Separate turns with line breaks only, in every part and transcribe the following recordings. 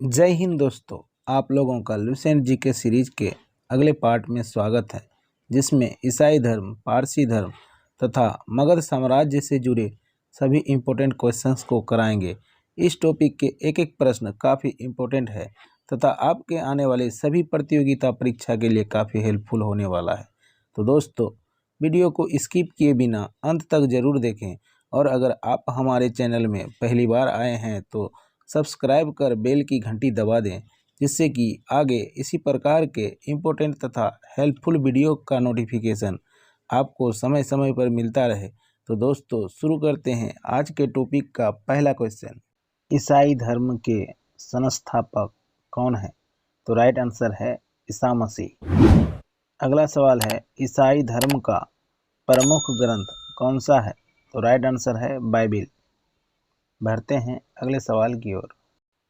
जय हिंद दोस्तों, आप लोगों का लुसेंट जी के सीरीज के अगले पार्ट में स्वागत है, जिसमें ईसाई धर्म, पारसी धर्म तथा मगध साम्राज्य से जुड़े सभी इम्पोर्टेंट क्वेश्चंस को कराएंगे। इस टॉपिक के एक एक प्रश्न काफ़ी इम्पोर्टेंट है तथा आपके आने वाले सभी प्रतियोगिता परीक्षा के लिए काफ़ी हेल्पफुल होने वाला है। तो दोस्तों, वीडियो को स्किप किए बिना अंत तक ज़रूर देखें और अगर आप हमारे चैनल में पहली बार आए हैं तो सब्सक्राइब कर बेल की घंटी दबा दें, जिससे कि आगे इसी प्रकार के इम्पोर्टेंट तथा हेल्पफुल वीडियो का नोटिफिकेशन आपको समय समय पर मिलता रहे। तो दोस्तों, शुरू करते हैं आज के टॉपिक का पहला क्वेश्चन। ईसाई धर्म के संस्थापक कौन है? तो राइट आंसर है ईसा मसीह। अगला सवाल है, ईसाई धर्म का प्रमुख ग्रंथ कौन सा है? तो राइट आंसर है बाइबिल। बढ़ते हैं अगले सवाल की ओर।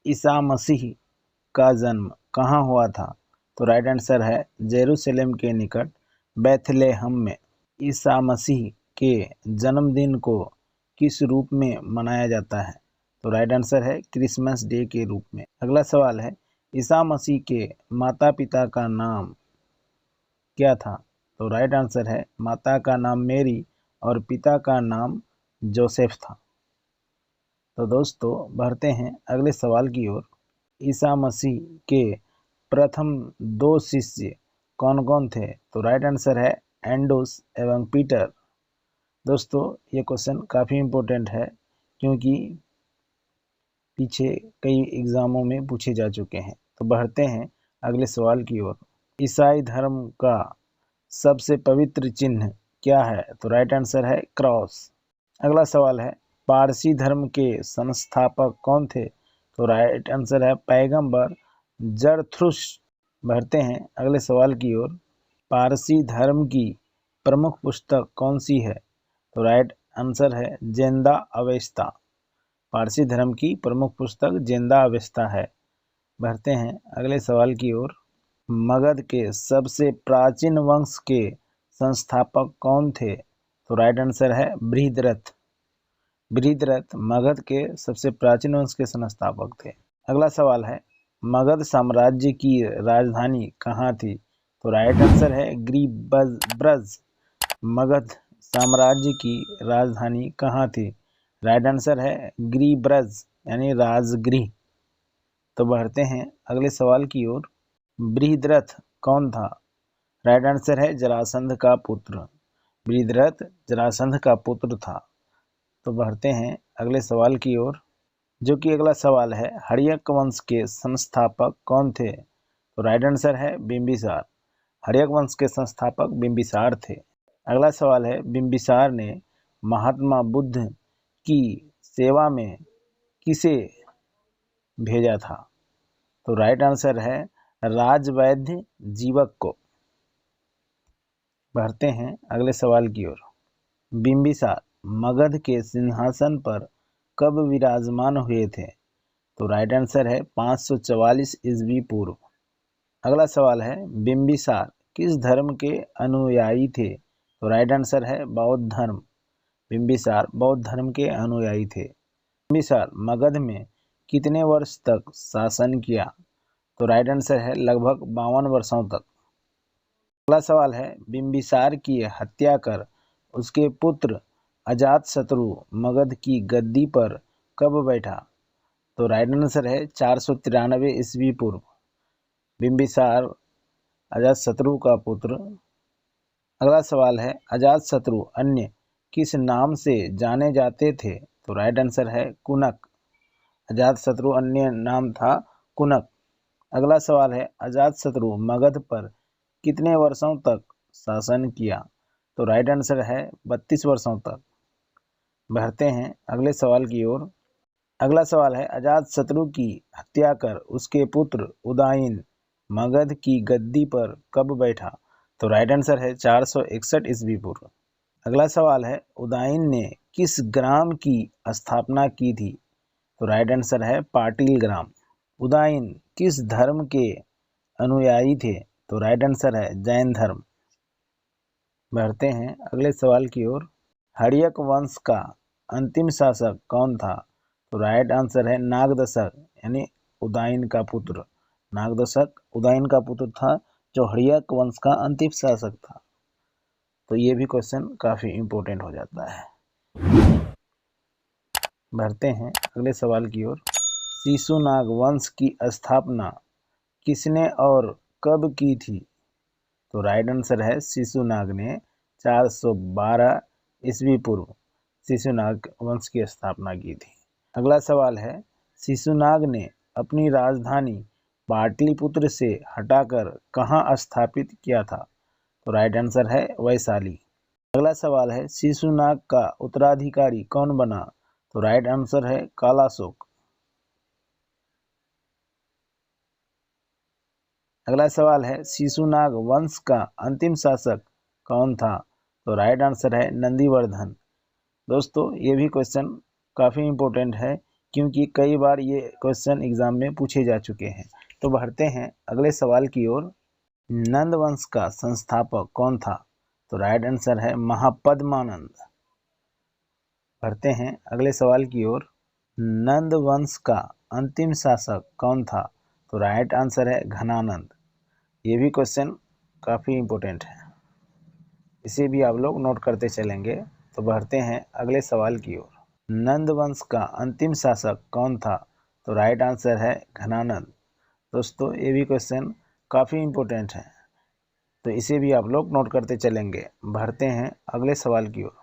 ईसा मसीह का जन्म कहाँ हुआ था? तो राइट आंसर है जेरूशलेम के निकट बैथलेहम में। ईसा मसीह के जन्मदिन को किस रूप में मनाया जाता है? तो राइट आंसर है क्रिसमस डे के रूप में। अगला सवाल है, ईसा मसीह के माता पिता का नाम क्या था? तो राइट आंसर है माता का नाम मेरी और पिता का नाम जोसेफ था। तो दोस्तों, बढ़ते हैं अगले सवाल की ओर। ईसा मसीह के प्रथम दो शिष्य कौन कौन थे? तो राइट आंसर है एंडोस एवं पीटर। दोस्तों, ये क्वेश्चन काफ़ी इम्पोर्टेंट है क्योंकि पीछे कई एग्जामों में पूछे जा चुके हैं। तो बढ़ते हैं अगले सवाल की ओर। ईसाई धर्म का सबसे पवित्र चिन्ह क्या है? तो राइट आंसर है क्रॉस। अगला सवाल है, पारसी धर्म के संस्थापक कौन थे? तो राइट आंसर है पैगंबर जरथुश। बढ़ते हैं अगले सवाल की ओर। पारसी धर्म की प्रमुख पुस्तक कौन सी है? तो राइट आंसर है जेंदा अवेस्ता। पारसी धर्म की प्रमुख पुस्तक जेंदा अवेस्ता है। बढ़ते हैं अगले सवाल की ओर। मगध के सबसे प्राचीन वंश के संस्थापक कौन थे? तो राइट आंसर है बृहद्रथ। बृहद्रथ मगध के सबसे प्राचीन वंश के संस्थापक थे। अगला सवाल है, मगध साम्राज्य की राजधानी कहाँ थी? तो राइट आंसर है गिरिब्रज। मगध साम्राज्य की राजधानी कहाँ थी? राइट आंसर है गिरिब्रज यानी राजगृह। तो बढ़ते हैं अगले सवाल की ओर। बृहद्रथ कौन था? राइट आंसर है जरासंध का पुत्र। बृहद्रथ जरासंध का पुत्र था। तो बढ़ते हैं अगले सवाल की ओर, जो कि अगला सवाल है, हर्यक वंश के संस्थापक कौन थे? तो राइट आंसर है बिंबिसार। हर्यक वंश के संस्थापक बिंबिसार थे। अगला सवाल है, बिंबिसार ने महात्मा बुद्ध की सेवा में किसे भेजा था? तो राइट आंसर है राजवैद्य जीवक को। बढ़ते हैं अगले सवाल की ओर। बिंबिसार मगध के सिंहासन पर कब विराजमान हुए थे? तो राइट आंसर है 544 ईस्वी पूर्व। अगला सवाल है, बिंबिसार किस धर्म के अनुयायी थे? तो राइट आंसर है बौद्ध धर्म। बिंबिसार बौद्ध धर्म के अनुयायी थे। बिंबिसार मगध में कितने वर्ष तक शासन किया? तो राइट आंसर है लगभग 52 वर्षों तक। अगला सवाल है, बिंबिसार की हत्या कर उसके पुत्र अजातशत्रु मगध की गद्दी पर कब बैठा? तो राइट आंसर है 493 ईस्वी पूर्व। बिंबिसार अजातशत्रु का पुत्र। अगला सवाल है, अजातशत्रु अन्य किस नाम से जाने जाते थे? तो राइट आंसर है कुनक। अजातशत्रु अन्य नाम था कुनक। अगला सवाल है, अजातशत्रु मगध पर कितने वर्षों तक शासन किया? तो राइट आंसर है 32 वर्षों तक। बढ़ते हैं अगले सवाल की ओर। अगला सवाल है, अजातशत्रु की हत्या कर उसके पुत्र उदयन मगध की गद्दी पर कब बैठा? तो राइट आंसर है 461 ईस्वी पूर्व। अगला सवाल है, उदयन ने किस ग्राम की स्थापना की थी? तो राइट आंसर है पाटिल ग्राम। उदयन किस धर्म के अनुयायी थे? तो राइट आंसर है जैन धर्म। बढ़ते हैं अगले सवाल की ओर। हर्यक वंश का अंतिम शासक कौन था? तो राइट आंसर है नागदशक यानी उदयन का पुत्र। नागदशक उदयन का पुत्र था, जो हड़यक वंश का अंतिम शासक था। तो ये भी क्वेश्चन काफी इंपॉर्टेंट हो जाता है। बढ़ते हैं अगले सवाल की ओर। शिशुनाग वंश की स्थापना किसने और कब की थी? तो राइट आंसर है शिशुनाग ने 412 ईस्वी पूर्व शिशुनाग वंश की स्थापना की थी। अगला सवाल है, शिशुनाग ने अपनी राजधानी पाटलिपुत्र से हटाकर कहाँ स्थापित किया था? तो राइट आंसर है वैशाली। अगला सवाल है, शिशुनाग का उत्तराधिकारी कौन बना? तो राइट आंसर है कालाशोक। अगला सवाल है, शिशुनाग वंश का अंतिम शासक कौन था? तो राइट आंसर है नंदीवर्धन। दोस्तों ये भी क्वेश्चन काफ़ी इम्पोर्टेंट है, क्योंकि कई बार ये क्वेश्चन एग्जाम में पूछे जा चुके हैं। तो बढ़ते हैं अगले सवाल की ओर। नंद वंश का संस्थापक कौन था? तो राइट आंसर है महापद्मानंद। बढ़ते हैं अगले सवाल की ओर। नंद वंश का अंतिम शासक कौन था? तो राइट आंसर है घनानंद। ये भी क्वेश्चन काफ़ी इम्पोर्टेंट है, इसे भी आप लोग नोट करते चलेंगे। तो बढ़ते हैं अगले सवाल की ओर। नंद वंश का अंतिम शासक कौन था? तो राइट आंसर है घनानंद। दोस्तों ये भी क्वेश्चन काफ़ी इम्पोर्टेंट है, तो इसे भी आप लोग नोट करते चलेंगे। बढ़ते हैं अगले सवाल की ओर,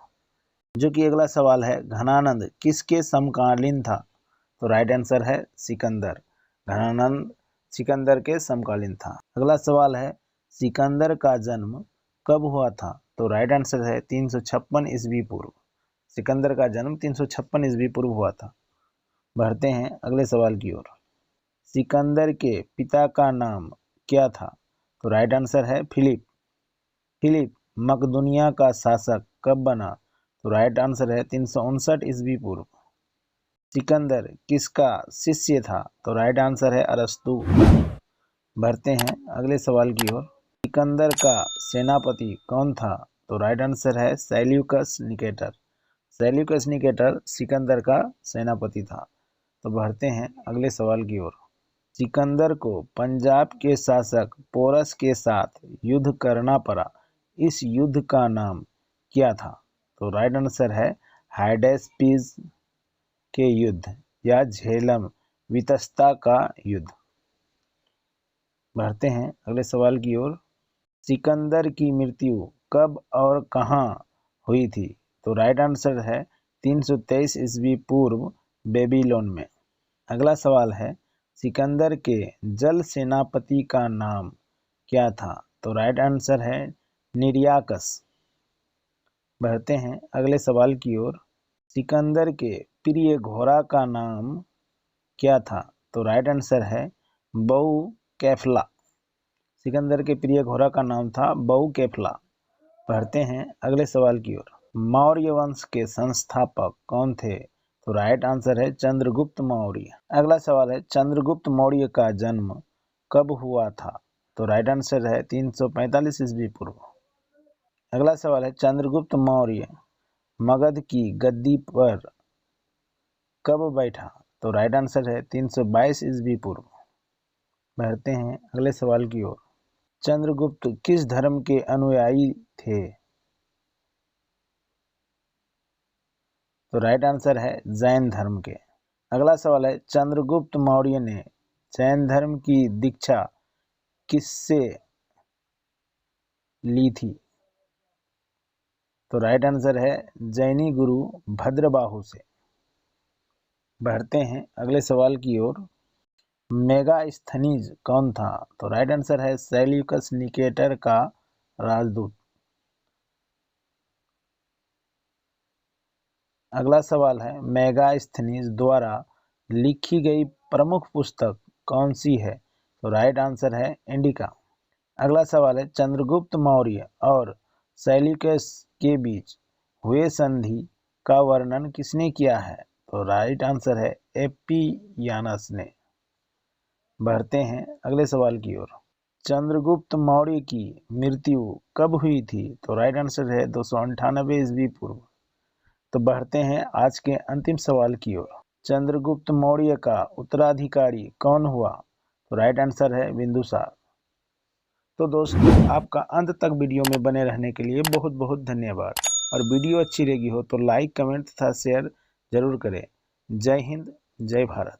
जो कि अगला सवाल है, घनानंद किसके समकालीन था? तो राइट आंसर है सिकंदर। घनानंद सिकंदर के समकालीन था। अगला सवाल है, सिकंदर का जन्म कब हुआ था? तो राइट आंसर है 356 ईस्वी पूर्व। सिकंदर का जन्म 356 ईस्वी पूर्व हुआ था। बढ़ते हैं अगले सवाल की ओर। सिकंदर के पिता का नाम क्या था? तो राइट आंसर है फिलिप। फिलिप मकदूनिया का शासक कब बना? तो राइट आंसर है 359 ईस्वी पूर्व। सिकंदर किसका शिष्य था? तो राइट आंसर है अरस्तु। बढ़ते हैं अगले सवाल की ओर। सिकंदर का सेनापति कौन था? तो राइट आंसर है Seleucus Nicator. Seleucus Nicator Sikandar का सेनापति था। तो बढ़ते हैं अगले सवाल की ओर। सिकंदर को पंजाब के शासक पोरस के साथ युद्ध करना पड़ा, इस युद्ध का नाम क्या था? तो राइट आंसर है हाइडेस्पीस के युद्ध या झेलम वितस्ता का युद्ध। बढ़ते हैं अगले सवाल की ओर। सिकंदर की मृत्यु कब और कहाँ हुई थी? तो राइट आंसर है 323 ईस्वी पूर्व बेबीलोन में। अगला सवाल है, सिकंदर के जल सेनापति का नाम क्या था? तो राइट आंसर है निर्याकस। बढ़ते हैं अगले सवाल की ओर। सिकंदर के प्रिय घोड़ा का नाम क्या था? तो राइट आंसर है बहु कैफला। सिकंदर के प्रिय घोड़ा का नाम था बहु कैफला। बढ़ते हैं अगले सवाल की ओर। मौर्य वंश के संस्थापक कौन थे? तो राइट आंसर है चंद्रगुप्त मौर्य। अगला सवाल है, चंद्रगुप्त मौर्य का जन्म कब हुआ था? तो राइट आंसर है 345 ईस्वी पूर्व। अगला सवाल है, चंद्रगुप्त मौर्य मगध की गद्दी पर कब बैठा? तो राइट आंसर है 322 ईस्वी पूर्व। बढ़ते हैं अगले सवाल की ओर। चंद्रगुप्त किस धर्म के अनुयायी थे? तो राइट आंसर है जैन धर्म के। अगला सवाल है, चंद्रगुप्त मौर्य ने जैन धर्म की दीक्षा किससे ली थी? तो राइट आंसर है जैनी गुरु भद्रबाहु से। बढ़ते हैं अगले सवाल की ओर। मेगास्थनीज कौन था? तो राइट आंसर है सेल्यूकस निकेटर का राजदूत। अगला सवाल है, मेगास्थनीज द्वारा लिखी गई प्रमुख पुस्तक कौन सी है? तो राइट आंसर है इंडिका। अगला सवाल है, चंद्रगुप्त मौर्य और सेल्यूकस के बीच हुए संधि का वर्णन किसने किया है? तो राइट आंसर है एपियानस ने। बढ़ते हैं अगले सवाल की ओर। चंद्रगुप्त मौर्य की मृत्यु कब हुई थी? तो राइट आंसर है 298 ईस्वी पूर्व। तो बढ़ते हैं आज के अंतिम सवाल की ओर। चंद्रगुप्त मौर्य का उत्तराधिकारी कौन हुआ? तो राइट आंसर है बिंदुसार। तो दोस्तों, आपका अंत तक वीडियो में बने रहने के लिए बहुत बहुत धन्यवाद। और वीडियो अच्छी लगी हो तो लाइक, कमेंट तथा शेयर जरूर करें। जय हिंद, जय भारत।